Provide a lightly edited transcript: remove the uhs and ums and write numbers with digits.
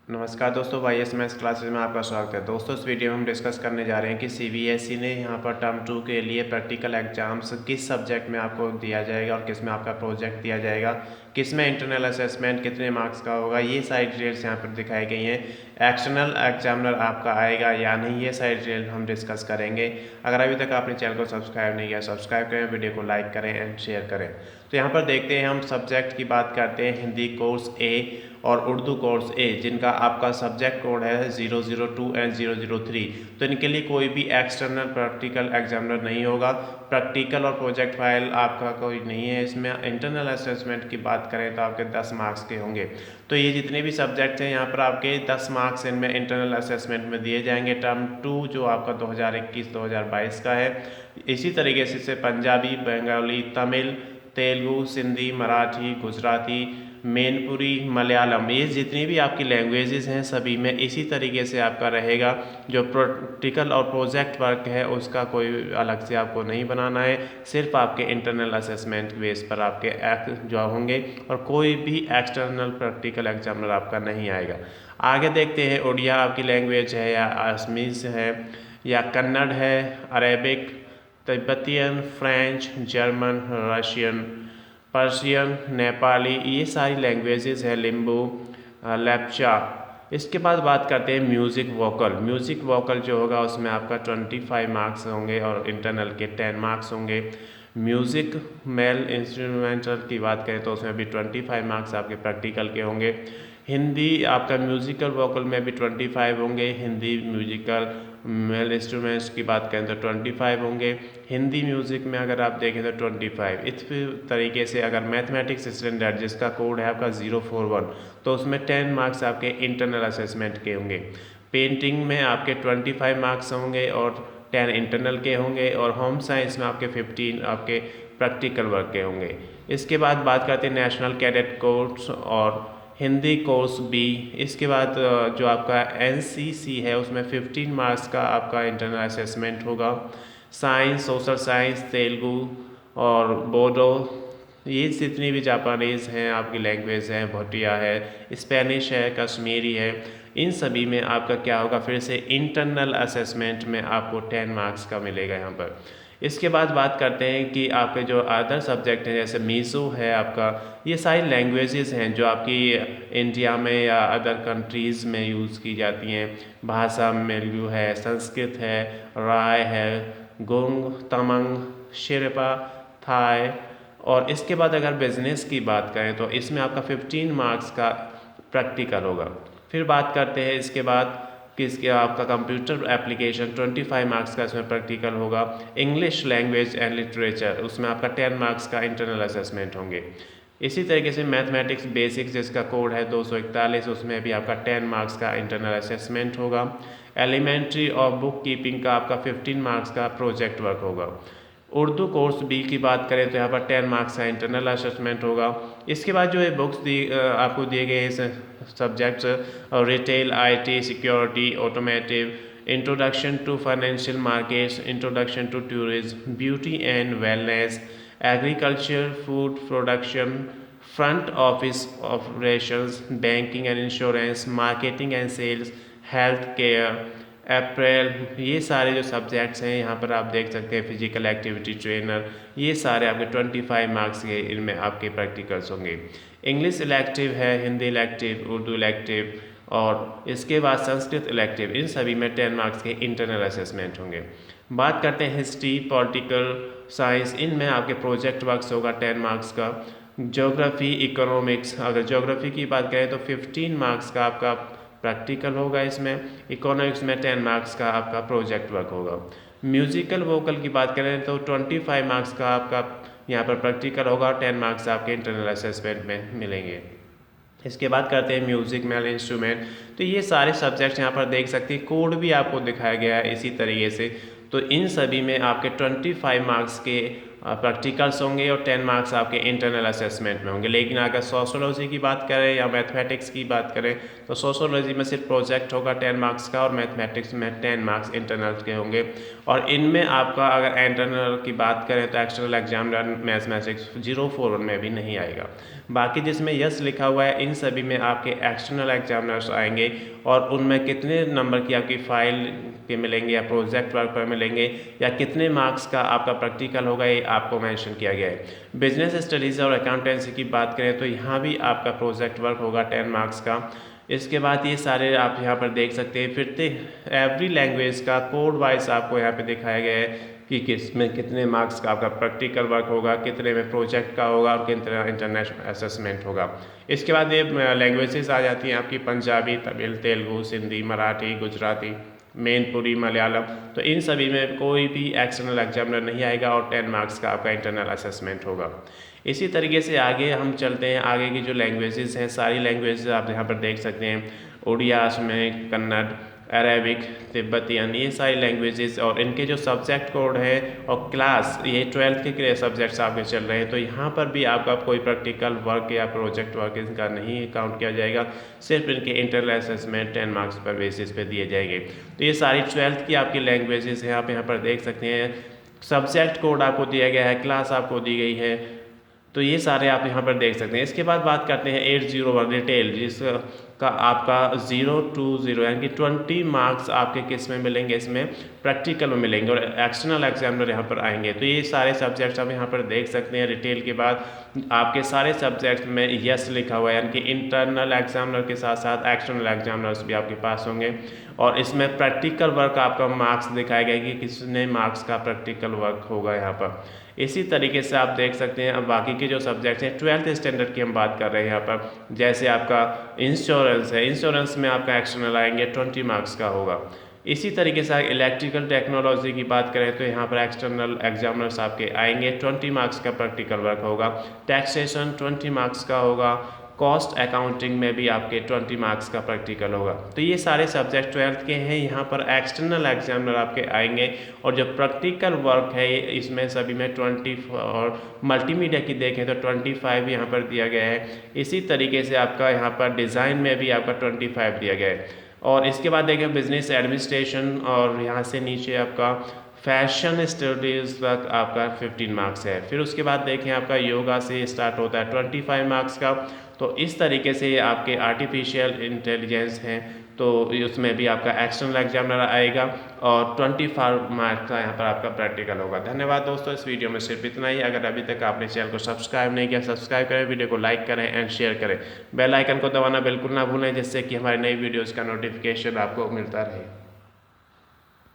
नमस्कार दोस्तों, YS maths classes में आपका स्वागत है। दोस्तों, इस वीडियो में हम डिस्कस करने जा रहे हैं कि सीबीएसई ने यहाँ पर टर्म 2 के लिए प्रैक्टिकल एग्जाम्स किस सब्जेक्ट में आपको दिया जाएगा और किस में आपका प्रोजेक्ट दिया जाएगा, किस में इंटरनल असेसमेंट कितने मार्क्स का होगा, ये सारी डिटेल्स यहाँ पर दिखाई गई हैं। एक्सटर्नल एग्जामिनर आपका आएगा या नहीं, ये सारी डिटेल हम डिस्कस करेंगे। अगर अभी तक आपने चैनल को सब्सक्राइब नहीं किया, सब्सक्राइब करें, वीडियो को लाइक करें एंड शेयर करें। तो यहाँ पर देखते हैं, हम सब्जेक्ट की बात करते हैं हिंदी कोर्स ए और उर्दू कोर्स ए, जिनका आपका सब्जेक्ट कोड है 002 एंड 003। तो इनके लिए कोई भी एक्सटर्नल प्रैक्टिकल एग्जामिनर नहीं होगा। प्रैक्टिकल और प्रोजेक्ट फाइल आपका कोई नहीं है। इसमें इंटरनल असेसमेंट की बात करें तो आपके 10 मार्क्स के होंगे। तो ये जितने भी सब्जेक्ट्स हैं यहाँ पर आपके 10 मार्क्स इनमें इंटरनल असेसमेंट में दिए जाएंगे। टर्म 2 जो आपका 2021-2022 का है। इसी तरीके से पंजाबी, बंगाली, तमिल, तेलुगु, सिंधी, मराठी, गुजराती, मैनपुरी, मलयालम, ये जितनी भी आपकी लैंग्वेजेस हैं सभी में इसी तरीके से आपका रहेगा। जो प्रैक्टिकल और प्रोजेक्ट वर्क है उसका कोई अलग से आपको नहीं बनाना है, सिर्फ आपके इंटरनल असेसमेंट बेस पर आपके जो होंगे और कोई भी एक्सटर्नल प्रैक्टिकल एग्जामिनर आपका नहीं आएगा। आगे देखते हैं, उड़िया आपकी लैंग्वेज है या असमीज है या कन्नड़ है, Arabic, Tibetan, French, German, Russian, Persian, Nepali, ये सारी लैंग्वेजेस है, लिम्बू, लेप्चा। इसके बाद बात करते हैं म्यूज़िक वोकल। म्यूज़िक वोकल जो होगा उसमें आपका 25 मार्क्स होंगे और इंटरनल के 10 मार्क्स होंगे। म्यूज़िक मेल इंस्ट्रूमेंटल की बात करें तो उसमें भी 25 मार्क्स आपके प्रैक्टिकल के होंगे। हिंदी आपका म्यूज़िकल वोकल में भी 25 होंगे। हिंदी म्यूज़िकल मेल इंस्ट्रूमेंट्स की बात करें तो 25 होंगे। हिंदी म्यूज़िक में अगर आप देखें तो 25। इस तरीके से अगर मैथमेटिक्स स्टैंडर्ड जिसका कोड है आपका 041, तो उसमें 10 मार्क्स आपके इंटरनल असेसमेंट के होंगे। पेंटिंग में आपके 25 मार्क्स होंगे और 10 इंटरनल के होंगे। और होम साइंस में आपके 15 आपके प्रैक्टिकल वर्क के होंगे। इसके बाद बात करते हैं नेशनल कैडेट कोर्स और हिंदी कोर्स बी। इसके बाद जो आपका एनसीसी है उसमें 15 मार्क्स का आपका इंटरनल असेसमेंट होगा। साइंस, सोशल साइंस, तेलुगु और बोडो, ये जितनी भी जापानीज़ हैं आपकी लैंग्वेज हैं, भूटिया है, स्पेनिश है, कश्मीरी है, इन सभी में आपका क्या होगा, फिर से इंटरनल असेसमेंट में आपको 10 मार्क्स का मिलेगा यहाँ पर। इसके बाद बात करते हैं कि आपके जो अदर सब्जेक्ट हैं जैसे मीज़ो है आपका, ये सारी लैंग्वेजेस हैं जो आपकी इंडिया में या अदर कंट्रीज़ में यूज़ की जाती हैं। भाषा मेलू है, संस्कृत है, राय है, गोंग, तमंग, शेरपा, थाई। और इसके बाद अगर बिजनेस की बात करें तो इसमें आपका 15 मार्क्स का प्रैक्टिकल होगा। फिर बात करते हैं इसके बाद कि इसके आपका कंप्यूटर एप्लीकेशन 25 मार्क्स का इसमें प्रैक्टिकल होगा। इंग्लिश लैंग्वेज एंड लिटरेचर, उसमें आपका 10 मार्क्स का इंटरनल असेसमेंट होंगे। इसी तरीके से मैथमेटिक्स बेसिक्स जिसका कोड है 241, उसमें भी आपका 10 मार्क्स का इंटरनल असेसमेंट होगा। एलिमेंट्री और बुक कीपिंग का आपका 15 मार्क्स का प्रोजेक्ट वर्क होगा। उर्दू कोर्स बी की बात करें तो यहाँ पर 10 मार्क्स का इंटरनल असेसमेंट होगा। इसके बाद जो ये बुक्स आपको दिए गए subjects, retail, IT, security, automotive, introduction to financial markets, introduction to tourism, beauty and wellness, agriculture, food production, front office operations, banking and insurance, marketing and sales, health care, April, ये सारे जो subjects हैं यहाँ पर आप देख सकते हैं। फिजिकल एक्टिविटी ट्रेनर, ये सारे आपके 25 मार्क्स के इनमें आपके प्रैक्टिकल्स होंगे। इंग्लिश इलेक्टिव है, हिंदी इलेक्टिव, उर्दू इलेक्टिव और इसके बाद संस्कृत इलेक्टिव, इन सभी में 10 मार्क्स के इंटरनल असेसमेंट होंगे। बात करते हैं हिस्ट्री, पॉलिटिकल साइंस, इनमें आपके प्रोजेक्ट वर्क्स होगा 10 मार्क्स का। ज्योग्राफी, इकोनॉमिक्स, अगर ज्योग्राफी की बात करें तो 15 मार्क्स का आपका प्रैक्टिकल होगा। इसमें इकोनॉमिक्स में 10 मार्क्स का आपका प्रोजेक्ट वर्क होगा। म्यूज़िकल वोकल की बात करें तो 25 मार्क्स का आपका यहाँ पर प्रैक्टिकल होगा और 10 मार्क्स आपके इंटरनल असेसमेंट में मिलेंगे। इसके बाद करते हैं म्यूज़िक मेल इंस्ट्रूमेंट। तो ये सारे सब्जेक्ट्स यहाँ पर देख सकते हैं, कोड भी आपको दिखाया गया है इसी तरीके से। तो इन सभी में आपके 25 मार्क्स के प्रैक्टिकल्स होंगे और 10 मार्क्स आपके इंटरनल असेसमेंट में होंगे। लेकिन अगर सोशोलॉजी की बात करें या मैथमेटिक्स की बात करें तो सोशोलॉजी में सिर्फ प्रोजेक्ट होगा 10 मार्क्स का और मैथमेटिक्स में 10 मार्क्स इंटरनल के होंगे। और इनमें आपका अगर इंटरनल की बात करें तो एक्सटर्नल एग्जामिनर मैथमेटिक्स 041 में भी नहीं आएगा। बाकी जिसमें यस लिखा हुआ है इन सभी में आपके एक्सटर्नल एग्जामिनर्स आएंगे और उनमें कितने नंबर की आपकी फाइल के मिलेंगे या प्रोजेक्ट वर्क पर मिलेंगे या कितने मार्क्स का आपका प्रैक्टिकल होगा, ये आपको मेंशन किया गया है। बिजनेस स्टडीज़ और अकाउंटेंसी की बात करें तो यहाँ भी आपका प्रोजेक्ट वर्क होगा 10 मार्क्स का। इसके बाद ये सारे आप यहाँ पर देख सकते हैं। फिर एवरी लैंग्वेज का कोड वाइज आपको यहाँ पे दिखाया गया है कि किस में कितने मार्क्स का आपका प्रैक्टिकल वर्क होगा, कितने में प्रोजेक्ट का होगा और कितने इंटरनेशनल असेसमेंट होगा। इसके बाद ये लैंग्वेजेस आ जाती हैं आपकी पंजाबी, तमिल, तेलुगु, सिंधी, मराठी, गुजराती, मैनपुरी, मलयालम। तो इन सभी में कोई भी एक्सटर्नल एग्जामिनर नहीं आएगा और 10 मार्क्स का आपका इंटरनल असेसमेंट होगा। इसी तरीके से आगे हम चलते हैं। आगे की जो लैंग्वेजेस हैं सारी लैंग्वेजेस आप यहाँ पर देख सकते हैं। उड़िया में कन्नड़, अरेबिक, तिब्बतियन, ये सारी लैंग्वेजेस और इनके जो सब्जेक्ट कोड है और क्लास, ये 12th के सब्जेक्ट्स आपके चल रहे हैं। तो यहाँ पर भी आपका कोई प्रैक्टिकल वर्क या प्रोजेक्ट वर्क इनका नहीं काउंट किया जाएगा, सिर्फ इनके इंटरनल असेसमेंट 10 मार्क्स पर बेसिस पे दिए जाएंगे। तो ये सारी 12th की आपकी लैंग्वेजेस हैं, आप यहाँ पर देख सकते हैं। सब्जेक्ट कोड आपको दिया गया है, क्लास आपको दी गई है, तो ये सारे आप यहाँ पर देख सकते हैं। इसके बाद बात करते हैं 801 रिटेल, जिसका आपका 0 to 0 यानी कि 20 मार्क्स आपके किस में मिलेंगे, इसमें प्रैक्टिकल में मिलेंगे और एक्सटर्नल एग्जामिनर यहाँ पर आएंगे। तो ये सारे सब्जेक्ट्स आप यहाँ पर देख सकते हैं। रिटेल के बाद आपके सारे सब्जेक्ट्स में यस लिखा हुआ है, यानी कि इंटरनल एग्जामिनर के साथ साथ एक्सटर्नल एग्जामिनर्स भी आपके पास होंगे और इसमें प्रैक्टिकल वर्क आपका मार्क्स दिखाया गया कि कितने मार्क्स का प्रैक्टिकल वर्क होगा यहाँ पर। इसी तरीके से आप देख सकते हैं। अब बाकी के जो सब्जेक्ट्स हैं 12th स्टैंडर्ड की हम बात कर रहे हैं यहाँ पर, जैसे आपका इंश्योरेंस है, इंश्योरेंस में आपका एक्सटर्नल आएंगे 20 मार्क्स का होगा। इसी तरीके से इलेक्ट्रिकल टेक्नोलॉजी की बात करें तो यहाँ पर एक्सटर्नल एग्जामिनर्स आपके आएंगे, 20 मार्क्स का प्रैक्टिकल वर्क होगा। टैक्सेशन 20 मार्क्स का होगा। कॉस्ट अकाउंटिंग में भी आपके 20 मार्क्स का प्रैक्टिकल होगा। तो ये सारे सब्जेक्ट 12th के हैं। यहाँ पर एक्सटर्नल एग्जामिनर आपके आएंगे और जो प्रैक्टिकल वर्क है इसमें सभी में 20 और मल्टीमीडिया की देखें तो 25 यहाँ पर दिया गया है। इसी तरीके से आपका यहाँ पर डिज़ाइन में भी आपका 25 दिया गया है। और इसके बाद देखें बिजनेस एडमिनिस्ट्रेशन और यहाँ से नीचे आपका फैशन स्टडीज़ तक आपका 15 मार्क्स है। फिर उसके बाद देखें आपका योगा से स्टार्ट होता है 25 मार्क्स का। तो इस तरीके से आपके आर्टिफिशियल इंटेलिजेंस हैं तो उसमें भी आपका एक्सटर्नल एग्जामिनर आएगा और 25 मार्क्स का यहाँ पर आपका प्रैक्टिकल होगा। धन्यवाद दोस्तों, इस वीडियो में सिर्फ इतना ही। अगर अभी तक आपने चैनल को सब्सक्राइब नहीं किया, सब्सक्राइब करें, वीडियो को लाइक करें एंड शेयर करें। बेल आइकन को दबाना बिल्कुल ना भूलें जिससे कि हमारी नई वीडियोज़ का नोटिफिकेशन आपको मिलता रहे।